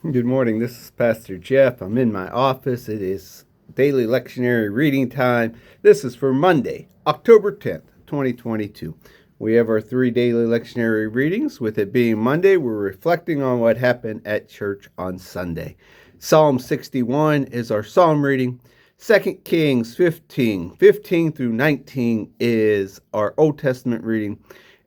Good morning. This is Pastor Jeff. I'm in my office. It is daily lectionary reading time. This is for Monday, October 10th, 2022. We have our 3 daily lectionary readings. With it being Monday, we're reflecting on what happened at church on Sunday. Psalm 61 is our psalm reading. 2 Kings 15 through 19 is our Old Testament reading.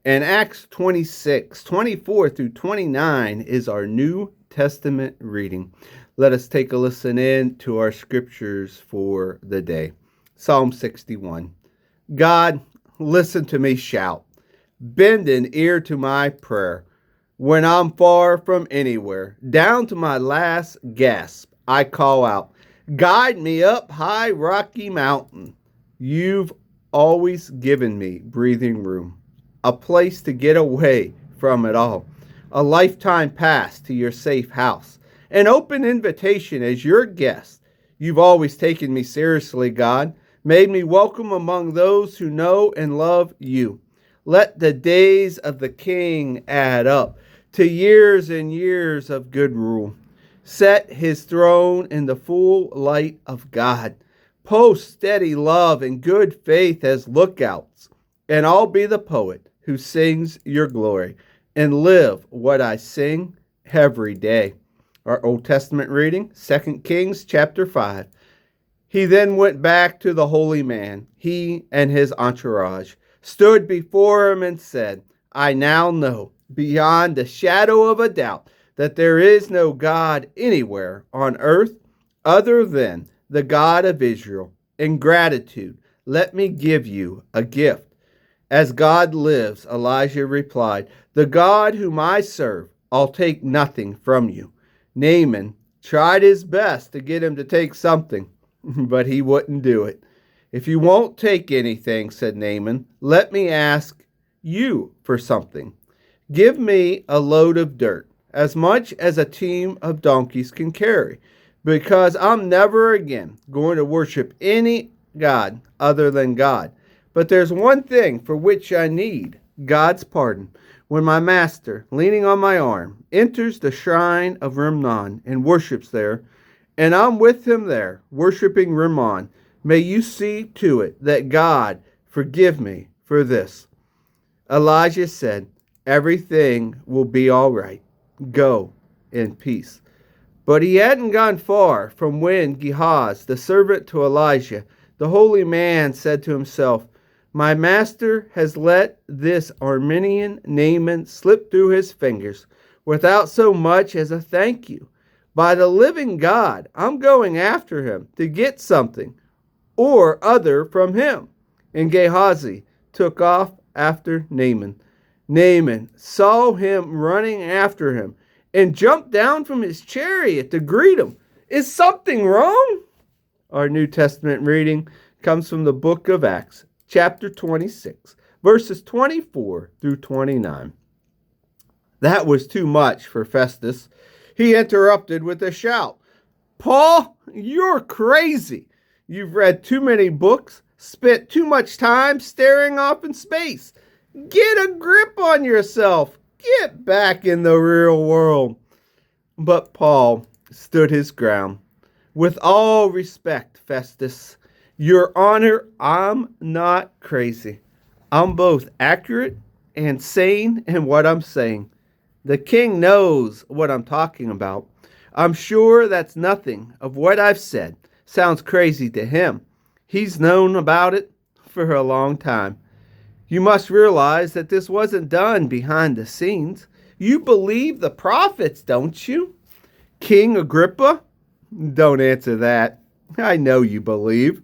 And Acts 26, 24 through 29 is our New Testament reading. Let us take a listen in to our scriptures for the day. Psalm 61. God, listen to me shout. Bend an ear to my prayer. When I'm far from anywhere, down to my last gasp, I call out, guide me up high rocky mountain. You've always given me breathing room, a place to get away from it all. A lifetime pass to your safe house, an open invitation as your guest. You've always taken me seriously, God, made me welcome among those who know and love you. Let the days of the king add up to years and years of good rule. Set his throne in the full light of God. Post steady love and good faith as lookouts, and I'll be the poet who sings your glory and live what I sing every day. Our Old Testament reading, 2 Kings chapter 5. He then went back to the holy man. He and his entourage stood before him and said, I now know beyond the shadow of a doubt that there is no God anywhere on earth other than the God of Israel. In gratitude, let me give you a gift. As God lives, Elijah replied, the God whom I serve, I'll take nothing from you. Naaman tried his best to get him to take something, but he wouldn't do it. If you won't take anything, said Naaman, let me ask you for something. Give me a load of dirt, as much as a team of donkeys can carry, because I'm never again going to worship any God other than God. But there's one thing for which I need God's pardon. When my master, leaning on my arm, enters the shrine of Rimmon and worships there, and I'm with him there, worshiping Rimmon, may you see to it that God forgive me for this. Elijah said, everything will be all right. Go in peace. But he hadn't gone far from when Gehazi, the servant to Elijah, the holy man, said to himself, my master has let this Aramean Naaman slip through his fingers without so much as a thank you. By the living God, I'm going after him to get something or other from him. And Gehazi took off after Naaman. Naaman saw him running after him and jumped down from his chariot to greet him. Is something wrong? Our New Testament reading comes from the book of Acts, chapter 26, verses 24 through 29. That was too much for Festus. He interrupted with a shout. Paul, you're crazy. You've read too many books, spent too much time staring off in space. Get a grip on yourself. Get back in the real world. But Paul stood his ground. With all respect, Festus, Your Honor, I'm not crazy. I'm both accurate and sane in what I'm saying. The king knows what I'm talking about. I'm sure that's nothing of what I've said sounds crazy to him. He's known about it for a long time. You must realize that this wasn't done behind the scenes. You believe the prophets, don't you? King Agrippa? Don't answer that. I know you believe.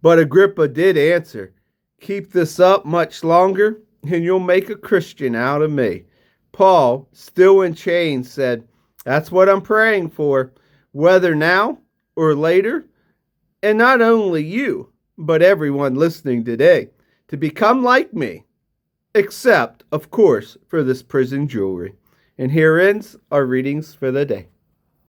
But Agrippa did answer, keep this up much longer, and you'll make a Christian out of me. Paul, still in chains, said, that's what I'm praying for, whether now or later. And not only you, but everyone listening today, to become like me, except, of course, for this prison jewelry. And here ends our readings for the day.